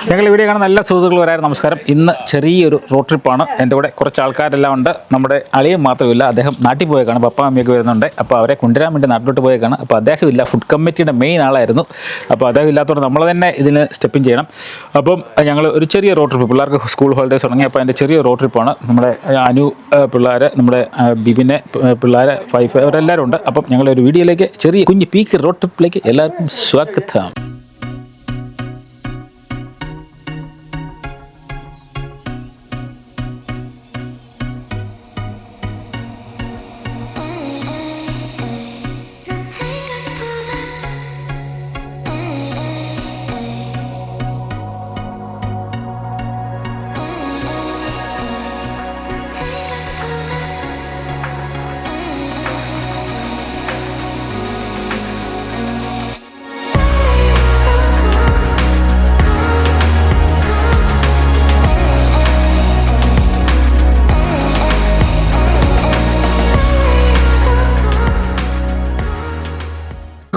ഞങ്ങൾ ഇവിടെ കാണുന്ന എല്ലാ സുഹൃത്തുക്കളും വരാൻ നമസ്കാരം. ഇന്ന് ചെറിയൊരു റോഡ് ട്രിപ്പാണ്. എൻ്റെ കൂടെ കുറച്ച് ആൾക്കാരെല്ലാം ഉണ്ട്. നമ്മുടെ അളിയൻ മാത്രമില്ല, അദ്ദേഹം നാട്ടിൽ പോയേക്കാണ്. പപ്പ അമ്മയൊക്കെ വരുന്നുണ്ട്. അപ്പോൾ അവരെ കൊണ്ടുവരാൻ വേണ്ടി നാട്ടിലോട്ട് പോയേക്കാണ്. അപ്പോൾ അദ്ദേഹം ഇല്ല, ഫുഡ് കമ്മിറ്റിയുടെ മെയിൻ ആളായിരുന്നു. അപ്പോൾ അദ്ദേഹം ഇല്ലാത്തതുകൊണ്ട് നമ്മൾ തന്നെ ഇതിന് സ്റ്റെപ്പിൻ ചെയ്യണം. അപ്പം ഞങ്ങൾ ഒരു ചെറിയ റോഡ് ട്രിപ്പ്, പിള്ളേർക്ക് സ്കൂൾ ഹോളിഡേയ്സ് തുടങ്ങി. അപ്പോൾ അതിൻ്റെ ചെറിയ റോഡ് ട്രിപ്പാണ്. നമ്മുടെ അനു പിള്ളേർ, നമ്മുടെ ബിബിനെ പിള്ളേർ, ഫൈഫ്, അവരെല്ലാവരും ഉണ്ട്. അപ്പം ഞങ്ങളൊരു വീഡിയോയിലേക്ക്, ചെറിയ കുഞ്ഞ് പീക്ക് റോഡ് ട്രിപ്പിലേക്ക് എല്ലാവർക്കും സ്വാഗതം.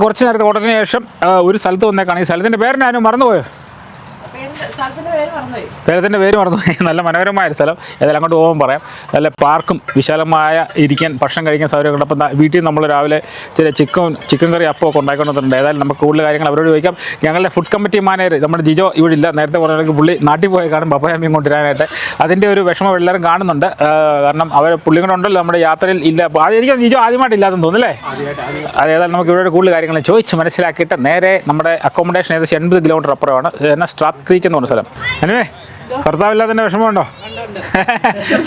കുറച്ച് നേരത്തെ ഓട്ടത്തിന് ശേഷം ഒരു സ്ഥലത്ത് വന്നേക്കാണ്. ഈ സ്ഥലത്തിൻ്റെ പേരിനാരും മറന്നുപോയോ? സ്ഥലത്തിൻ്റെ പേര് മറന്നുപോയി. നല്ല മനോഹരമായ സ്ഥലം. ഏതായാലും അങ്ങോട്ട് പോകുമ്പോൾ പറയാം. നല്ല പാർക്കും വിശാലമായ ഇരിക്കാൻ ഭക്ഷണം കഴിക്കാൻ സൗകര്യമൊക്കെ ഉണ്ട്. അപ്പം വീട്ടിൽ നമ്മൾ രാവിലെ ചില ചിക്കൻ കറി അപ്പമൊക്കെ ഉണ്ടാക്കിക്കൊണ്ടിട്ടുണ്ട്. ഏതായാലും നമുക്ക് കൂടുതൽ കാര്യങ്ങൾ അവരോട് ചോദിക്കാം. ഞങ്ങളുടെ ഫുഡ് കമ്മിറ്റി മാനേജർ നമ്മുടെ ജിജോ ഇവിടെ ഇല്ല. നേരത്തെ പറഞ്ഞാൽ പുള്ളി നാട്ടിൽ പോയി കാണും പപ്പയമ്മയും കൊണ്ടുവരാനായിട്ട്. അതിൻ്റെ ഒരു വിഷമം എല്ലാവരും കാണുന്നുണ്ട്. കാരണം അവർ പുള്ളി കൂടെ ഉണ്ടല്ലോ നമ്മുടെ യാത്രയിൽ ഇല്ല. അപ്പോൾ അത് എനിക്ക് ജിജോ ആദ്യമായിട്ടില്ലാതെന്ന് തോന്നുന്നല്ലേ? അതേതായാലും നമുക്ക് ഇവിടെ കൂടുതൽ കാര്യങ്ങൾ ചോദിച്ച് മനസ്സിലാക്കിയിട്ട് നേരെ നമ്മുടെ അക്കോമഡേഷൻ ഏകദേശം 80 കിലോമീറ്റർ അപ്പുറമാണ്. എന്നാൽ സ്ട്രാത്ത് ക്രീക്ക് എന്ന് പറഞ്ഞ സ്ഥലം. അനുവേ, ഭർത്താവില്ലാത്തതിൻ്റെ വിഷമമുണ്ടോ?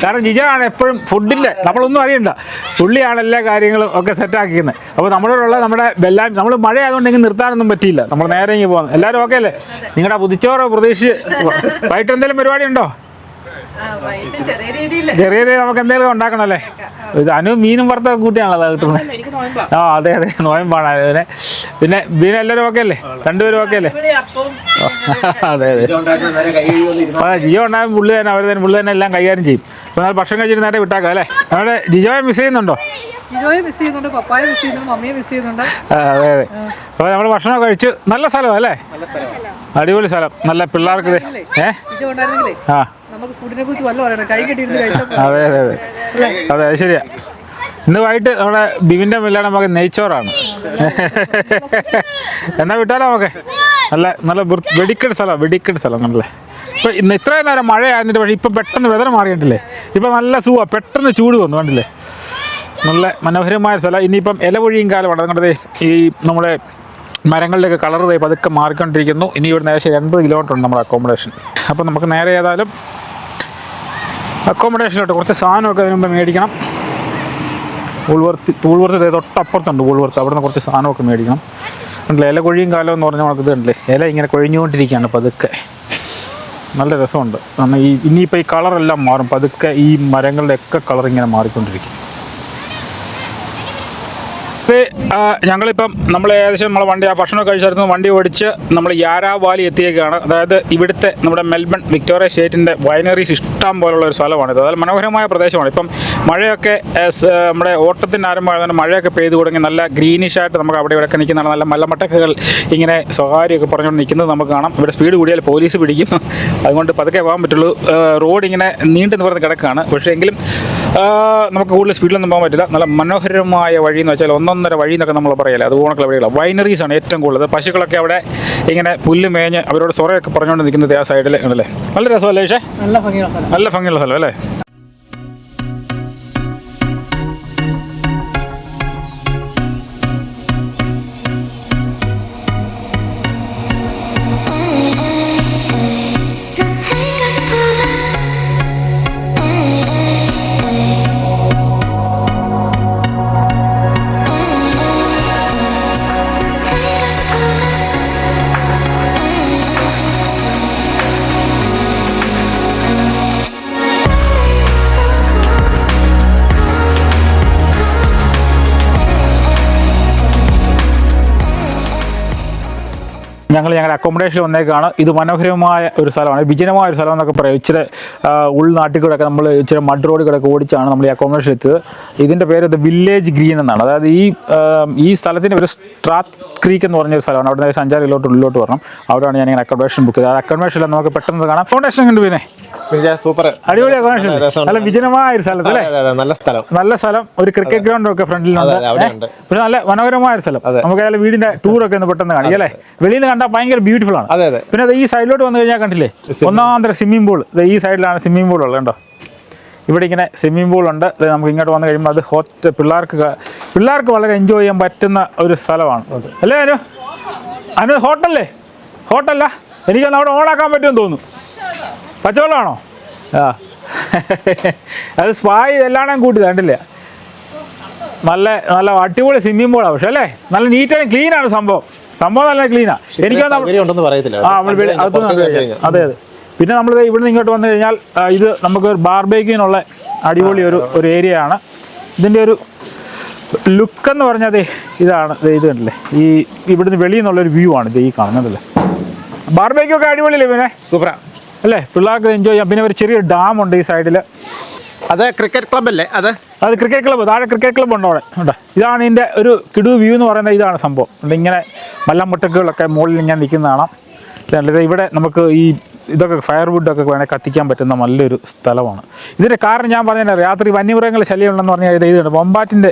കാരണം ജിജോ ആണ് എപ്പോഴും ഫുഡിൻ്റെ, നമ്മളൊന്നും അറിയണ്ട, പുള്ളിയാണ് എല്ലാ കാര്യങ്ങളും ഒക്കെ സെറ്റാക്കിക്കുന്നത്. അപ്പോൾ നമ്മളോടുള്ള നമ്മുടെ ബെല്ലാം, നമ്മൾ മഴ ആയതുകൊണ്ടെങ്കിൽ നിർത്താനൊന്നും പറ്റിയില്ല. നമ്മൾ നേരെ ഇങ്ങനെ പോകുന്നത്. എല്ലാവരും ഓക്കെ അല്ലേ? നിങ്ങളുടെ പുതിച്ചോറോ പ്രതീക്ഷിച്ച് വൈകിട്ട് എന്തെങ്കിലും പരിപാടി ഉണ്ടോ? ചെറിയ രീതിയിൽ നമുക്ക് എന്തെങ്കിലും ഉണ്ടാക്കണം അല്ലേ? അനു മീനും വറുത്തൊക്കെ കൂട്ടിയാണല്ലോ അത് കിട്ടുന്നത്. അതെ നോയമ്പാണ് അതിനെ. പിന്നെ എല്ലാവരും ഓക്കെ അല്ലേ? രണ്ടുപേരും ഓക്കെ അല്ലേ? അതെ ജിജോ ഉണ്ടാകും പുള്ളി തന്നെ എല്ലാം കൈകാര്യം ചെയ്യും. അപ്പോൾ നമ്മൾ ഭക്ഷണം കഴിച്ചിട്ട് നേരെ വിട്ടാക്കാം അല്ലേ? നമ്മുടെ ജിജോയെ മിസ് ചെയ്യുന്നുണ്ടോ? പപ്പായെ മിസ് ചെയ്യുന്നുണ്ട്, മമ്മിയെ മിസ് ചെയ്യുന്നുണ്ട്. അതെ അപ്പോൾ നമ്മൾ ഭക്ഷണം കഴിച്ചു. നല്ല സ്ഥലം അല്ലേ? അടിപൊളി സ്ഥലം. നല്ല പിള്ളേർക്ക് അതെ ശരിയാ. ഇന്ന് വൈകിട്ട് നമ്മുടെ ബിവിൻ്റെ മില്ലാണ് നമുക്ക് നെയ്ച്ചോറാണ്. എന്നാ വിട്ടാലോ നമുക്ക്? നല്ല വെടിക്കെട്ട് സ്ഥലം കണ്ടല്ലേ? ഇപ്പം ഇന്ന് ഇത്രയും നേരം മഴ ആയിരുന്നിട്ട്, പക്ഷേ ഇപ്പം പെട്ടെന്ന് വെതർ മാറിയിട്ടില്ലേ? ഇപ്പം നല്ല സുഖമാണ്, പെട്ടെന്ന് ചൂട് വന്നു കണ്ടില്ലേ? നല്ല മനോഹരമായ സ്ഥലം. ഇനിയിപ്പം ഇലപൊഴിയും കാലമാണ്. അതുകൊണ്ട് ഈ നമ്മുടെ മരങ്ങളുടെയൊക്കെ കളർ പതുക്കെ മാറിക്കൊണ്ടിരിക്കുന്നു. ഇനി ഇവിടെ ഏകദേശം 80 കിലോമീറ്റർ ഉണ്ട് നമ്മുടെ അക്കോമഡേഷൻ. അപ്പോൾ നമുക്ക് നേരെ ഏതായാലും അക്കോമഡേഷനിലോട്ട് കുറച്ച് സാധനമൊക്കെ അതിന് മുമ്പ് മേടിക്കണം. ഊൾവർത്ത് തൊട്ടപ്പുറത്തുണ്ട് ഊൾവർത്ത്. അവിടെ നിന്ന് കുറച്ച് സാധനമൊക്കെ മേടിക്കണം. കണ്ടില്ലേ, ഇല കൊഴിയും കാലം എന്ന് പറഞ്ഞാൽ നമുക്ക് ഇത് കണ്ടില്ലേ, ഇല ഇങ്ങനെ കൊഴിഞ്ഞുകൊണ്ടിരിക്കുകയാണ് പതുക്കെ. നല്ല രസമുണ്ട്. കാരണം ഇനിയിപ്പോൾ ഈ കളറെല്ലാം മാറും പതുക്കെ. ഈ മരങ്ങളുടെയൊക്കെ കളർ ഇങ്ങനെ മാറിക്കൊണ്ടിരിക്കും. ഞങ്ങളിപ്പം നമ്മൾ ഏകദേശം നമ്മളെ വണ്ടി ഭക്ഷണം കഴിച്ചായിരുന്നു. വണ്ടി ഓടിച്ച് നമ്മൾ യാരാവാലി എത്തിയേക്കാണ്. അതായത് ഇവിടുത്തെ നമ്മുടെ മെൽബൺ വിക്ടോറിയ സ്റ്റേറ്റിൻ്റെ വൈനറീസ് ഇഷ്ടം പോലുള്ള ഒരു സ്ഥലമാണിത്. അതായത് മനോഹരമായ പ്രദേശമാണ്. ഇപ്പം മഴയൊക്കെ നമ്മുടെ ഓട്ടത്തിൻ്റെ ആരംഭമായതുകൊണ്ട് മഴയൊക്കെ പെയ്തു തുടങ്ങി. നല്ല ഗ്രീനിഷായിട്ട് നമുക്ക് അവിടെ ഇവിടെയൊക്കെ നിൽക്കുന്നതാണ്. നല്ല മലമട്ടക്കുകൾ ഇങ്ങനെ സ്വകാര്യമൊക്കെ പറഞ്ഞുകൊണ്ട് നിൽക്കുന്നത് നമുക്ക് കാണാം. ഇവിടെ സ്പീഡ് കൂടിയാൽ പോലീസ് പിടിക്കും. അതുകൊണ്ട് പതുക്കെ പോകാൻ പറ്റുള്ളൂ. റോഡ് ഇങ്ങനെ നീണ്ടു നിവർന്ന് കിടക്കുകയാണ്. പക്ഷേ എങ്കിലും നമുക്ക് കൂടുതൽ സ്പീഡിലൊന്നും പോകാൻ പറ്റില്ല. നല്ല മനോഹരമായ വഴി എന്ന് വെച്ചാൽ ഒന്നൊന്നര വഴി എന്നൊക്കെ നമ്മൾ പറയില്ല, അതുപോലുള്ള വഴികളാണ്. വൈനറീസാണ് ഏറ്റവും കൂടുതൽ. പശുക്കളൊക്കെ അവിടെ ഇങ്ങനെ പുല്ല് മേഞ്ഞ് അവരോട് സൊറയൊക്കെ പറഞ്ഞുകൊണ്ട് നിൽക്കുന്നത് ആ സൈഡിൽ ഉണ്ടല്ലേ? നല്ല രസമല്ലേ? പക്ഷേ നല്ല ഭംഗിയുള്ള സ്ഥലം അല്ലേ? ഞങ്ങളുടെ അക്കോമഡേഷൻ വന്നേക്കാണ്. ഇത് മനോഹരമായ ഒരു സ്ഥലമാണ്, വിജനമായ ഒരു സ്ഥലം എന്നൊക്കെ പറയും. ഇച്ചിരി ഉൾനാട്ടിൽ കൂടെയൊക്കെ നമ്മൾ ഇച്ചിരി മഡ് റോഡിൽ കൂടെയൊക്കെ ഓടിച്ചാണ് നമ്മൾ ഈ അക്കോമഡേഷൻ എത്തിയത്. ഇതിൻ്റെ പേര് വില്ലേജ് ഗ്രീൻ എന്നാണ്. അതായത് ഈ സ്ഥലത്തിൻ്റെ ഒരു സ്ട്രാത്ത് ക്രീക്ക് എന്ന് പറഞ്ഞൊരു സ്ഥലമാണ്. അവിടെ നിന്ന് 5-6 കിലോമീറ്റർ ഉള്ളിലോട്ട് വരണം. അവിടെയാണ് ഞാൻ ഇങ്ങനെ അക്കോമഡേഷൻ ബുക്ക് ചെയ്തത്. അക്കോമഡേഷനിൽ നമുക്ക് പെട്ടെന്ന് കാണാം. അക്കോമഡേഷൻ കണ്ടു പിന്നെ സൂപ്പർ അടിപൊളി അക്കോമഡേഷൻ, നല്ല വിജനമായ ഒരു സ്ഥലത്ത് അല്ലേ? നല്ല സ്ഥലം, ഒരു ക്രിക്കറ്റ് ഗ്രൗണ്ട് ഒക്കെ ഫ്രണ്ടിലുണ്ട്. പിന്നെ നല്ല മനോഹരമായ ഒരു സ്ഥലം. നമുക്ക് അയാൾ വീടിന്റെ ടൂറൊക്കെ ഒന്ന് പെട്ടെന്ന് കാണിക്കാം അല്ലേ? വെളിയിൽ നിന്ന് കണ്ടാൽ ഭയങ്കര ബ്യൂട്ടിഫുൾ ആണ്. പിന്നെ അത് ഈ സൈഡിലോട്ട് വന്നു കഴിഞ്ഞാൽ കണ്ടില്ലേ, ഒന്നാന്തര സ്വിമ്മിംഗ് പൂൾ. ഈ സൈഡിലാണ് സ്വിമ്മിംഗ് പൂൾ ഉള്ളത് കണ്ടോ. ഇവിടെ ഇങ്ങനെ സ്വിമ്മിംഗ് പൂൾ ഉണ്ട്. നമുക്ക് ഇങ്ങോട്ട് വന്നു കഴിയുമ്പോൾ അത് പിള്ളേർക്ക് വളരെ എൻജോയ് ചെയ്യാൻ പറ്റുന്ന ഒരു സ്ഥലമാണ് അല്ലേ? അനു ഹോട്ടല്ല എനിക്കൊന്ന് അവിടെ ഓണാക്കാൻ പറ്റുമെന്ന് തോന്നുന്നു. പച്ചവെള്ളമാണോ? ആ അത് സ്പായ് എല്ലാം കൂട്ടി കണ്ടില്ലേ. നല്ല അടിപൊളി സ്വിമ്മിംഗ് പൂളാണ്. പക്ഷെ അല്ലേ, നല്ല നീറ്റാണ്, ക്ലീനാണ് സംഭവം നല്ല ക്ലീനാണ്. അതെ. പിന്നെ നമ്മൾ ഇവിടെ നിന്ന് ഇങ്ങോട്ട് വന്നു കഴിഞ്ഞാൽ ഇത് നമുക്ക് ബാർബേക്യൂനുള്ള അടിപൊളി ഒരു ഏരിയ ആണ്. ഇതിൻ്റെ ഒരു ലുക്ക് എന്ന് പറഞ്ഞാൽ ഇതാണ്. ഇത് കണ്ടില്ലേ, ഈ ഇവിടുന്ന് വെളിയിൽ നിന്നുള്ളൊരു വ്യൂ ആണ് ഇത് ഈ കാണുന്നതല്ലേ. ബാർബേക്യൂ ഒക്കെ അടിപൊളിയല്ലേ പിന്നെ? സൂപ്പറാ അല്ലേ, പിള്ളേർക്ക് എൻജോയ് ചെയ്യാം. പിന്നെ ഒരു ചെറിയൊരു ഡാം ഉണ്ട് ഈ സൈഡിൽ. അത് ക്രിക്കറ്റ് ക്ലബ് അല്ലേ? അത് ക്രിക്കറ്റ് ക്ലബ്ബ്, താഴെ ക്രിക്കറ്റ് ക്ലബ്ബ് ഉണ്ട് അവിടെ ഉണ്ട്. ഇതാണ് ഇതിൻ്റെ ഒരു കിടു വ്യൂ എന്ന് പറയുന്നത്. ഇതാണ് സംഭവം. ഇങ്ങനെ മല്ലമുട്ടക്കുകളൊക്കെ മുകളിൽ ഇങ്ങനെ നിൽക്കുന്നതാണ്. ഇവിടെ നമുക്ക് ഇതൊക്കെ ഫയർവുഡൊക്കെ വേണേൽ കത്തിക്കാൻ പറ്റുന്ന നല്ലൊരു സ്ഥലമാണ്. ഇതിൻ്റെ കാരണം ഞാൻ പറഞ്ഞത് രാത്രി വന്യമൃഗങ്ങൾ ശല്യം ഉണ്ടെന്ന് പറഞ്ഞാൽ ഇതുണ്ട്, വൊമ്പാറ്റിൻ്റെ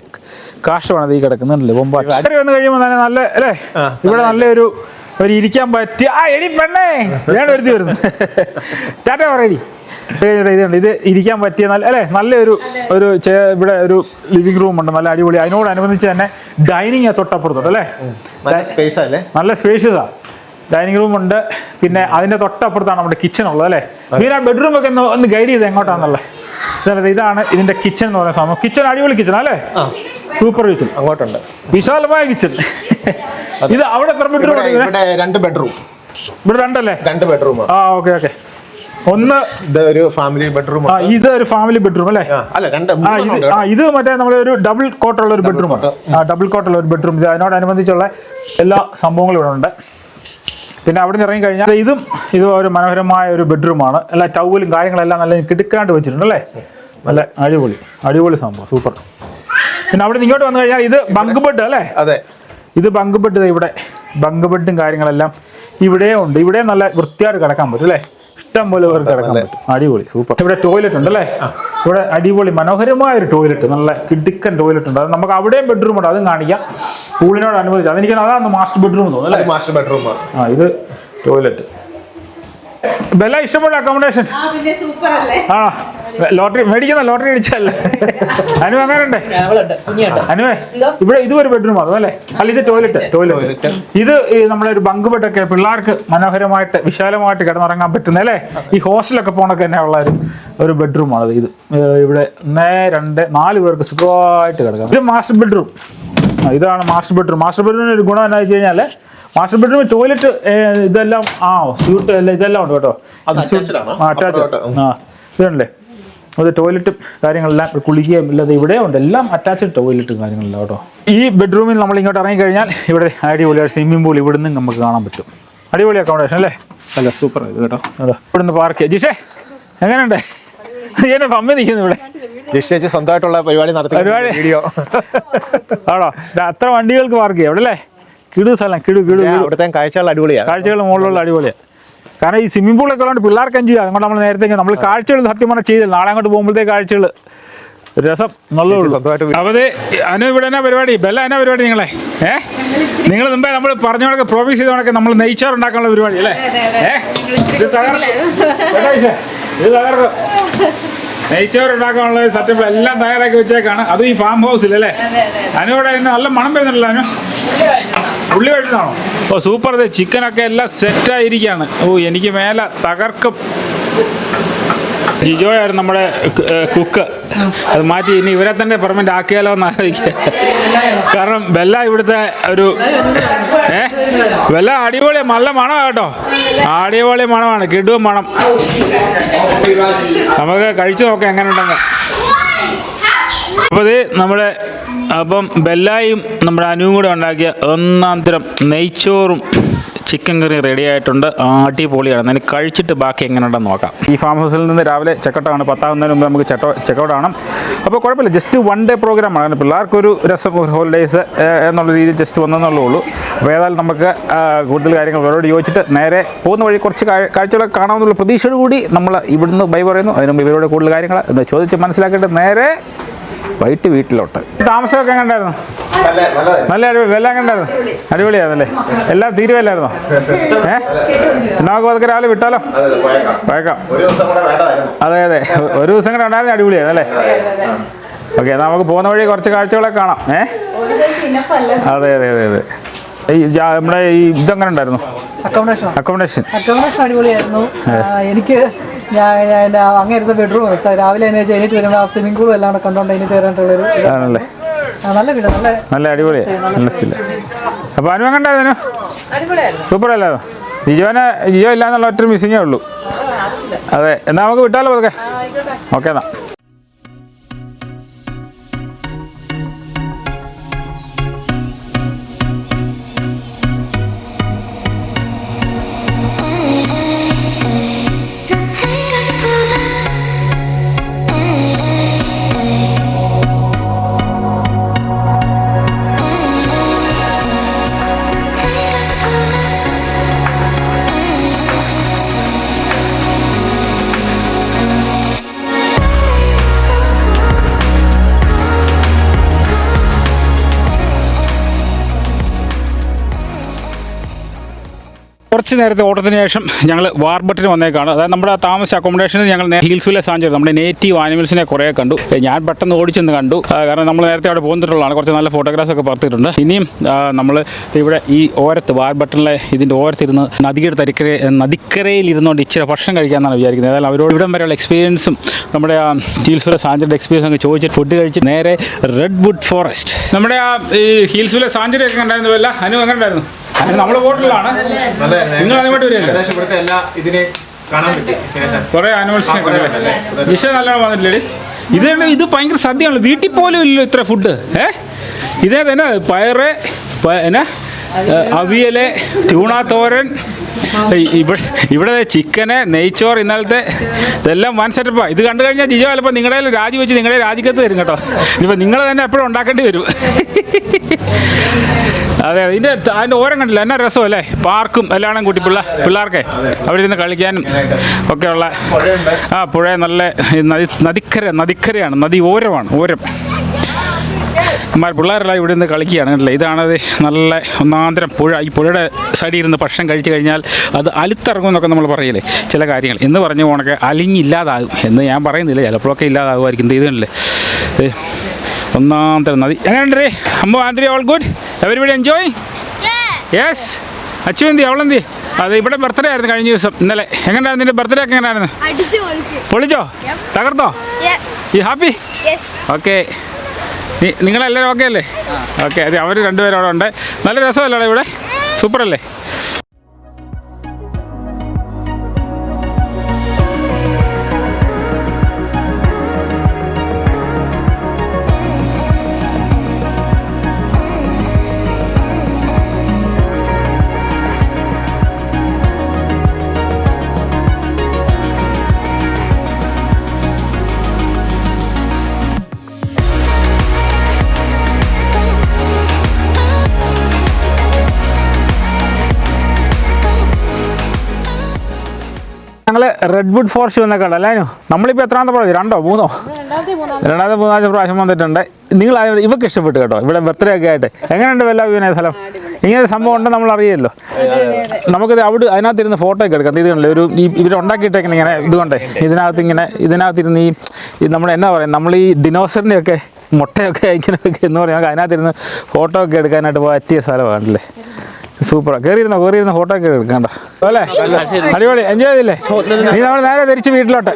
കാഷ്ടമാണ് ഈ കിടക്കുന്നുണ്ടല്ലേ. വൊമ്പാറ്റ് വന്നു കഴിയുമ്പോൾ തന്നെ നല്ല അല്ലേ, ഇവിടെ നല്ലൊരു ഇരിക്കാൻ പറ്റിയ എടി പെണ്ണേ ഞാൻ വരുത്തി വരുന്നു ടാറ്റ പറയടി. ഇതുണ്ട്, ഇത് ഇരിക്കാൻ പറ്റിയ നല്ലൊരു ഇവിടെ ഒരു ലിവിംഗ് റൂം ഉണ്ട്, നല്ല അടിപൊളി. അതിനോടനുബന്ധിച്ച് തന്നെ ഡൈനിങ് തൊട്ടപ്പുറത്തോട്ട് അല്ലേ, നല്ല സ്പേഷ്യസാ. ഡൈനിങ് റൂം ഉണ്ട്. പിന്നെ അതിൻ്റെ തൊട്ടപ്പുറത്താണ് നമ്മുടെ കിച്ചൺ ഉള്ളത് അല്ലേ. പിന്നെ ബെഡ്റൂം ഒക്കെ ഒന്ന് ഗൈഡ് ചെയ്ത് എങ്ങോട്ടാണെന്നുള്ളത്. ഇതാണ് ഇതിന്റെ കിച്ചൺ എന്ന് പറയുന്ന സംഭവം. കിച്ചൺ അടിപൊളി കിച്ചൺ അല്ലേ, സൂപ്പർ കിച്ചൺ, അങ്ങോട്ടുണ്ട് വിശാലമായ കിച്ചൺ. ഇത് അവിടെ എത്ര ബെഡ്റൂം? ഇവിടെ 2 ബെഡ്റൂം. ഇവിടെ 2 അല്ലേ? 2 ബെഡ്റൂം. ഓക്കെ. ഒന്ന് ഒരു ഫാമിലി ബെഡ്റൂം. ഇത് ഒരു ഫാമിലി ബെഡ്റൂം അല്ലേ? ഇത് മറ്റേ നമ്മുടെ ഒരു ഡബിൾ കോട്ടുള്ള ഒരു ബെഡ്റൂം. ഡബിൾ കോട്ടുള്ള ഒരു ബെഡ്റൂം. അതിനോടനുബന്ധിച്ചുള്ള എല്ലാ സംഭവങ്ങളും ഇവിടെ ഉണ്ട്. പിന്നെ അവിടെ നിന്ന് ഇറങ്ങി കഴിഞ്ഞാൽ ഇത് ഒരു മനോഹരമായ ഒരു ബെഡ്റൂമാണ്. എല്ലാ ടൗവലും കാര്യങ്ങളെല്ലാം നല്ല കിടക്കാണ്ട് വെച്ചിട്ടുണ്ട് അല്ലേ. നല്ല അടിപൊളി സംഭവം, സൂപ്പർ. പിന്നെ അവിടെ നിന്ന് ഇങ്ങോട്ട് വന്നു കഴിഞ്ഞാൽ ഇത് ബങ്ക് ബെഡ് അല്ലേ? അതെ, ഇത് ബങ്ക് ബെഡ്. ഇവിടെ ബങ്ക് ബെഡും കാര്യങ്ങളെല്ലാം ഇവിടെ ഉണ്ട്. ഇവിടെ നല്ല വൃത്തിയായിട്ട് കിടക്കാൻ പറ്റും അല്ലേ, ഇഷ്ടം പോലെ പേർക്ക് കിടക്കാൻ പറ്റും. അടിപൊളി, സൂപ്പർ. ഇവിടെ ടോയ്ലറ്റ് ഉണ്ട് അല്ലേ, ഇവിടെ അടിപൊളി മനോഹരമായ ഒരു ടോയ്ലറ്റ്, നല്ല കിടുക്കൻ ടോയ്ലറ്റ് ഉണ്ട്. അത് നമുക്ക് അവിടെയും ബെഡ്റൂം ഉണ്ട്, അതും കാണിക്കാം. പൂളിനോട് അനുബന്ധിച്ച് അതെനിക്ക് അതാണ് മാസ്റ്റർ ബെഡ്റൂം തോന്നുന്നു അല്ലേ. Master bedroom. ഇത് ടോയ്ലറ്റ്. ബെല്ല ഇഷ്ടപ്പെട്ട അക്കോമഡേഷൻ ലോട്ടറി മേടിക്കുന്ന ലോട്ടറി അടിച്ചല്ലേ അനു? അങ്ങനെയുണ്ട് അനുവേ. ഇവിടെ ഇതും ഒരു ബെഡ്റൂം ആകും അല്ലേ? അല്ല, ഇത് ടോയ്ലറ്റ്. ഇത് നമ്മുടെ ഒരു ബങ്ക് ബെഡൊക്കെ പിള്ളേർക്ക് മനോഹരമായിട്ട് വിശാലമായിട്ട് കിടന്നിറങ്ങാൻ പറ്റുന്ന അല്ലേ. ഈ ഹോസ്റ്റലൊക്കെ പോകണൊക്കെ തന്നെ ഉള്ള ഒരു ബെഡ്റൂമാണ് ഇത്. ഇവിടെ 1, 2, 4 പേർക്ക് സുഖമായിട്ട് കിടക്കാം. ഇത് മാസ്റ്റർ ബെഡ്റൂം. ഇതാണ് മാസ്റ്റർ ബെഡ്റൂം. മാസ്റ്റർ ബെഡ്റൂമിന് ഒരു ഗുണം എന്താ വെച്ച് കഴിഞ്ഞാൽ മാസ്റ്റർ ബെഡ്റൂം ടോയ്ലറ്റ് ഇതെല്ലാം സ്യൂട്ട് ഇതെല്ലാം ഉണ്ട് കേട്ടോ. ഇതുണ്ടല്ലേ, അത് ടോയ്ലറ്റും കാര്യങ്ങളെല്ലാം കുളിക്കുകയും ഇല്ലാതെ ഇവിടെ ഉണ്ട്, എല്ലാം അറ്റാച്ച്ഡ് ടോയ്ലറ്റും കാര്യങ്ങളെല്ലാം കേട്ടോ. ഈ ബെഡ്റൂമിൽ നമ്മൾ ഇങ്ങോട്ട് ഇറങ്ങിക്കഴിഞ്ഞാൽ ഇവിടെ അടിപൊളിയായിട്ട് സ്വിമ്മിംഗ് പൂൾ ഇവിടെ നിന്ന് നമുക്ക് കാണാൻ പറ്റും. അടിപൊളി അക്കോമഡേഷൻ അല്ലേ? അല്ല, സൂപ്പർ ഇത് കേട്ടോ. അതാ ഇവിടെ നിന്ന് പാർക്ക് ചെയ്യാം. ജിഷേ എങ്ങനെയുണ്ട്? എന്നെ പമ്മ നിൽക്കുന്നു ഇവിടെ. ജിഷേച്ചി സ്വന്തമായിട്ടുള്ള പരിപാടി വീഡിയോ ആണോ? അത്ര വണ്ടികൾക്ക് പാർക്ക് ചെയ്യാം അവിടെ അല്ലേ. കിടു സ്ഥലം, കിടു ഇവിടുത്തെ കാഴ്ചകൾ അടിപൊളിയാണ്. കാഴ്ചകൾ മുകളിലുള്ള അടിപൊളിയാണ്. കാരണം ഈ സ്വിമ്മിംഗ് പൂളൊക്കെ ഉള്ളതുകൊണ്ട് പിള്ളേർക്ക് എൻജോയ് ചെയ്യാം. അതുകൊണ്ട് നമ്മൾ നേരത്തെ നമ്മൾ കാഴ്ചകൾ സത്യം പറഞ്ഞാൽ ചെയ്തില്ല. നാളെ അങ്ങോട്ട് പോകുമ്പോഴത്തേക്ക് കാഴ്ചകൾ രസം നല്ലതുള്ളൂ. അപ്പോൾ അനു ഇവിടെ എന്നാ പരിപാടി? ബെല്ല എന്നാ പരിപാടി നിങ്ങളെ? നിങ്ങൾ മുമ്പേ നമ്മൾ പറഞ്ഞോടൊക്കെ പ്രോമിസ് ചെയ്തോടൊക്കെ നമ്മൾ നെയ്ച്ചോറ് ഉണ്ടാക്കാനുള്ള പരിപാടി അല്ലേ? ഇത് തകർക്കും. നെയ്ച്ചോറ് ഉണ്ടാക്കാനുള്ള സെറ്റപ്പ് എല്ലാം തയ്യാറാക്കി വെച്ചേക്കാണ്. അതും ഈ ഫാം ഹൗസിൽ അല്ലേ? അനുവിടെ നല്ല മണം വരുന്നുണ്ടല്ലോ. അനു ഉള്ളി വെട്ടുന്നാണോ? ഓ സൂപ്പർ. ഇത് ചിക്കനൊക്കെ എല്ലാം സെറ്റായിരിക്കുകയാണ്. എനിക്ക് മേലെ തകർക്കും. ജിജോയായിരുന്നു നമ്മുടെ കുക്ക്. അത് മാറ്റി ഇനി ഇവരെ തന്നെ പെർമനന്റ് ആക്കിയാലോ എന്ന് ആലോചിക്കുക. കാരണം ബെല്ല ഇവിടുത്തെ ഒരു ബെല്ല അടിപൊളി നല്ല മണമാണ് കേട്ടോ. അടിപൊളി മണമാണ്, കിടുവൻ മണം. നമുക്ക് കഴിച്ചു നോക്കാം എങ്ങനെ ഉണ്ടെന്ന്. അപ്പോൾ അപ്പം ബെല്ലായും നമ്മുടെ അനുവും കൂടെ ഉണ്ടാക്കിയ ഒന്നാം തരം നെയ്ച്ചോറും ചിക്കൻ കറി റെഡി ആയിട്ടുണ്ട്. അടിപൊളിയാണ്. അതിന് കഴിച്ചിട്ട് ബാക്കി എങ്ങനെയുണ്ടെന്ന് നോക്കാം. ഈ ഫാം ഹൗസിൽ നിന്ന് രാവിലെ ചെക്കൗട്ടാണ്. 10 മുമ്പ് നമുക്ക് ചെക്കൗട്ട് ആണ്. അപ്പോൾ കുഴപ്പമില്ല, ജസ്റ്റ് 1 ഡേ പ്രോഗ്രാമാണ്. പിള്ളേർക്കൊരു രസം, ഒരു ഹോളിഡേയ്സ് എന്നുള്ള രീതിയിൽ ജസ്റ്റ് വന്നെന്നുള്ളൂ. അപ്പോൾ ഏതായാലും നമുക്ക് കൂടുതൽ കാര്യങ്ങൾ അവരോട് ചോദിച്ചിട്ട് നേരെ പോകുന്ന വഴി കുറച്ച് കാഴ്ചകളൊക്കെ കാണാമെന്നുള്ള പ്രതീക്ഷയോടുകൂടി നമ്മൾ ഇവിടുന്ന് ബൈ പറയുന്നു. അതിനുമ്പ് ഇവരോട് കൂടുതൽ കാര്യങ്ങൾ എന്ന് ചോദിച്ച് മനസ്സിലാക്കിയിട്ട് നേരെ വൈകിട്ട് വീട്ടിലോട്ട്. താമസമൊക്കെ എങ്ങനെ ഉണ്ടായിരുന്നു? നല്ല അടിപൊളി. എല്ലാം എങ്ങനെ ഉണ്ടായിരുന്നു? അടിപൊളിയായിരുന്നല്ലേ? എല്ലാം തീരുവല്ലായിരുന്നോ? നമുക്ക് അതൊക്കെ രാവിലെ വിട്ടാലോ? പോയേക്കാം. അതെ അതെ, ഒരു ദിവസം കൂടെ ഉണ്ടായിരുന്നു. അടിപൊളിയായിരുന്നു അല്ലേ? ഓക്കെ, നമുക്ക് പോകുന്ന വഴി കുറച്ച് കാഴ്ചകളൊക്കെ കാണാം. അതെ അതെ അതെ അതെ. നമ്മുടെ ഈ ഇതെങ്ങനെ ഉണ്ടായിരുന്നു? അക്കോമഡേഷൻ അടിപൊളിയായിരുന്നു. എനിക്ക് ഞാൻ അങ്ങേരുന്ന ബെഡ്റൂം രാവിലെ തന്നെ എണീറ്റ് വരുമ്പോൾ സ്വിമ്മിംഗ് പൂളും എല്ലാം കൂടെ കണ്ടോണ്ട് എണീറ്റ് വരാനുള്ളൊരു ആണല്ലേ? നല്ല വീട്, നല്ല അടിപൊളിയാണ്. നല്ല സ്ഥില്ല. അപ്പോൾ അനു എങ്ങനെ ഉണ്ടായിരുന്നു? സൂപ്പർ അല്ലായിരുന്നു? ജിജോ ഇല്ല എന്നുള്ള ഒറ്റ മിസ്സിങ്ങേ ഉള്ളൂ. അതെ, എന്നാൽ നമുക്ക് വിട്ടാലോ അതൊക്കെ? ഓക്കെ എന്നാ. കുറച്ച് നേരത്തെ ഓട്ടത്തിന് ശേഷം ഞങ്ങൾ വാർബട്ടിന് വന്നേക്കാണ്. അതായത് നമ്മുടെ താമസ അക്കോമഡേഷനിൽ ഞങ്ങൾ ഹിൽസ് വില്ലേജ് സാഞ്ചുറി നമ്മുടെ നേറ്റീവ് ആനിമൽസിനെ കുറേ കണ്ടു. ഞാൻ പെട്ടെന്ന് ഓടിച്ചെന്ന് കണ്ടു, കാരണം നമ്മൾ നേരത്തെ അവിടെ പോന്നിട്ടുള്ളതാണ്. കുറച്ച് നല്ല ഫോട്ടോഗ്രാഫ്സ് ഒക്കെ പറത്തിയിട്ടുണ്ട്. ഇനിയും നമ്മൾ ഇവിടെ ഈ ഓരത്ത് വാർബട്ടണിലെ ഇതിൻ്റെ ഓരത്തിരുന്ന് നദിക്കരയിൽ ഇരുന്നുകൊണ്ട് ഇച്ചിരി ഭക്ഷണം കഴിക്കാമെന്നാണ് വിചാരിക്കുന്നത്. അതായത് അവരോട് ഇവിടം വരെയുള്ള എക്സ്പീരിയൻസും നമ്മുടെ ആ ഹിൽസ് വില്ലേജ് സാഞ്ചുറിയുടെ എക്സ്പീരിയൻസ് ഒക്കെ ചോദിച്ചിട്ട് ഫുഡ് കഴിച്ച് നേരെ റെഡ് വുഡ് ഫോറസ്റ്റ് നമ്മുടെ ആ ഈ ഹിൽസ് വില്ലേജ് സാഞ്ചുറി ഒക്കെ ഉണ്ടായിരുന്നു. അല്ല അനു എങ്ങനെ ഉണ്ടായിരുന്നു? നമ്മുടെ ഹോട്ടലിലാണ്. നിങ്ങൾ അങ്ങോട്ട് വരികയല്ലേ? കുറെ ആനിമൽസിനെ ദിശ നല്ലോണം വന്നിട്ടില്ലേ? ഇത് ഭയങ്കര സദ്യയാണല്ലോ. വീട്ടിൽ പോലും ഇല്ലല്ലോ ഇത്ര ഫുഡ്. ഇതേ തന്നെ പയറ്, അവിയല്, ട്യൂണാത്തോരൻ, ഇവിടെ ചിക്കന്, നെയ്ച്ചോറ്, ഇന്നലത്തെ ഇതെല്ലാം വൻ സെറ്റപ്പാണ്. ഇത് കണ്ടു കഴിഞ്ഞാൽ ജിജോ ചിലപ്പോൾ നിങ്ങളുടെ രാജി വെച്ച് നിങ്ങളുടെ രാജിക്കത്ത് തരും കേട്ടോ. ഇനിയിപ്പോൾ നിങ്ങൾ തന്നെ എപ്പോഴും ഉണ്ടാക്കേണ്ടി വരും. അതെ, അതിൻ്റെ ഓരം കണ്ടില്ല, എന്നാ രസമല്ലേ? പാർക്കും എല്ലാം കൂട്ടി പിള്ളേർക്ക് അവിടെ ഇരുന്ന് കളിക്കാനും ഒക്കെയുള്ള പുഴ, നല്ല നദിക്കരയാണ്, നദി ഓരമാണ്. പിള്ളേരെല്ലാം ഇവിടെ നിന്ന് കളിക്കുകയാണ് കേട്ടില്ല. ഇതാണത് നല്ല ഒന്നാന്തരം പുഴ. ഈ പുഴയുടെ സൈഡിൽ ഇരുന്ന് ഭക്ഷണം കഴിച്ചു കഴിഞ്ഞാൽ അത് അലുത്തിറങ്ങും എന്നൊക്കെ നമ്മൾ പറയില്ലേ ചില കാര്യങ്ങൾ. എന്ന് പറഞ്ഞ പോണൊക്കെ അലിഞ്ഞില്ലാതാകും എന്ന് ഞാൻ പറയുന്നില്ല, ചിലപ്പോഴൊക്കെ ഇല്ലാതാകുമായിരിക്കും. ഇത് കണ്ടില്ലേ, ഒന്നാന്തരം നദി. എങ്ങനെയുണ്ട് അമ്മ? ആൻഡ്രി, all good? Everybody enjoy? Yes. Achu എന്തി? അവളെന്തി? അത് ഇവിടെ ബർത്ത്ഡേ ആയിരുന്നു കഴിഞ്ഞ ദിവസം, ഇന്നലെ. എങ്ങനെയായിരുന്നു നിന്റെ ബർത്ത്ഡേ ഒക്കെ? എങ്ങനെയായിരുന്നു? പൊളിച്ചോ? തകർത്തോ? You happy? ഓക്കെ. നിങ്ങളെല്ലാവരും ഓക്കെ അല്ലേ? ഓക്കെ. അതെ, അവർ രണ്ടുപേരും അവിടെ ഉണ്ട്. നല്ല രസമല്ലേ ഇവിടെ? സൂപ്പറല്ലേ? ഞങ്ങൾ റെഡ് വുഡ് ഫോറസ്റ്റ് വന്നൊക്കെ ഉണ്ട് അല്ലേ? നമ്മളിപ്പോൾ എത്രാമത്തെ പ്രാവശ്യം? 2ഓ 3ഓ? രണ്ടാമത്തെ 3-ാമത്തെ പ്രാവശ്യം വന്നിട്ടുണ്ട്. നിങ്ങൾ ഇവർക്ക് ഇഷ്ടപ്പെട്ടു കേട്ടോ, ഇവിടെ ബർത്ത്ഡേ ഒക്കെ ആയിട്ട്. എങ്ങനെയുണ്ട് വെല്ലാവിനെ സ്ഥലം? ഇങ്ങനൊരു സംഭവം ഉണ്ടെന്ന് നമ്മൾ അറിയില്ലല്ലോ. നമുക്കിത് അതിനകത്തിരുന്ന് ഫോട്ടോ ഒക്കെ എടുക്കാം. ഇത് കണ്ടില്ലേ, ഒരു ഇവരുണ്ടാക്കിയിട്ടേക്കണ ഇങ്ങനെ ഇതുകൊണ്ടേ ഇതിനകത്തിരുന്ന് ഈ നമ്മുടെ എന്നാ പറയുക, നമ്മൾ ഈ ഡിനോസറിൻ്റെയൊക്കെ മുട്ടയൊക്കെ അയക്കാനൊക്കെ എന്ന് പറയാം. അതിനകത്തിരുന്ന് ഫോട്ടോ ഒക്കെ എടുക്കാനായിട്ട് പറ്റിയ സ്ഥലമാണല്ലേ? സൂപ്പറാണ്. കയറിയിരുന്നോ ഫോട്ടോ ഒക്കെ എടുക്കണ്ട അല്ലേ? അടിപൊളി. എൻജോയ് ചെയ്തില്ലേ? നീ നമ്മൾ നേരെ തിരിച്ച് വീട്ടിലോട്ട്.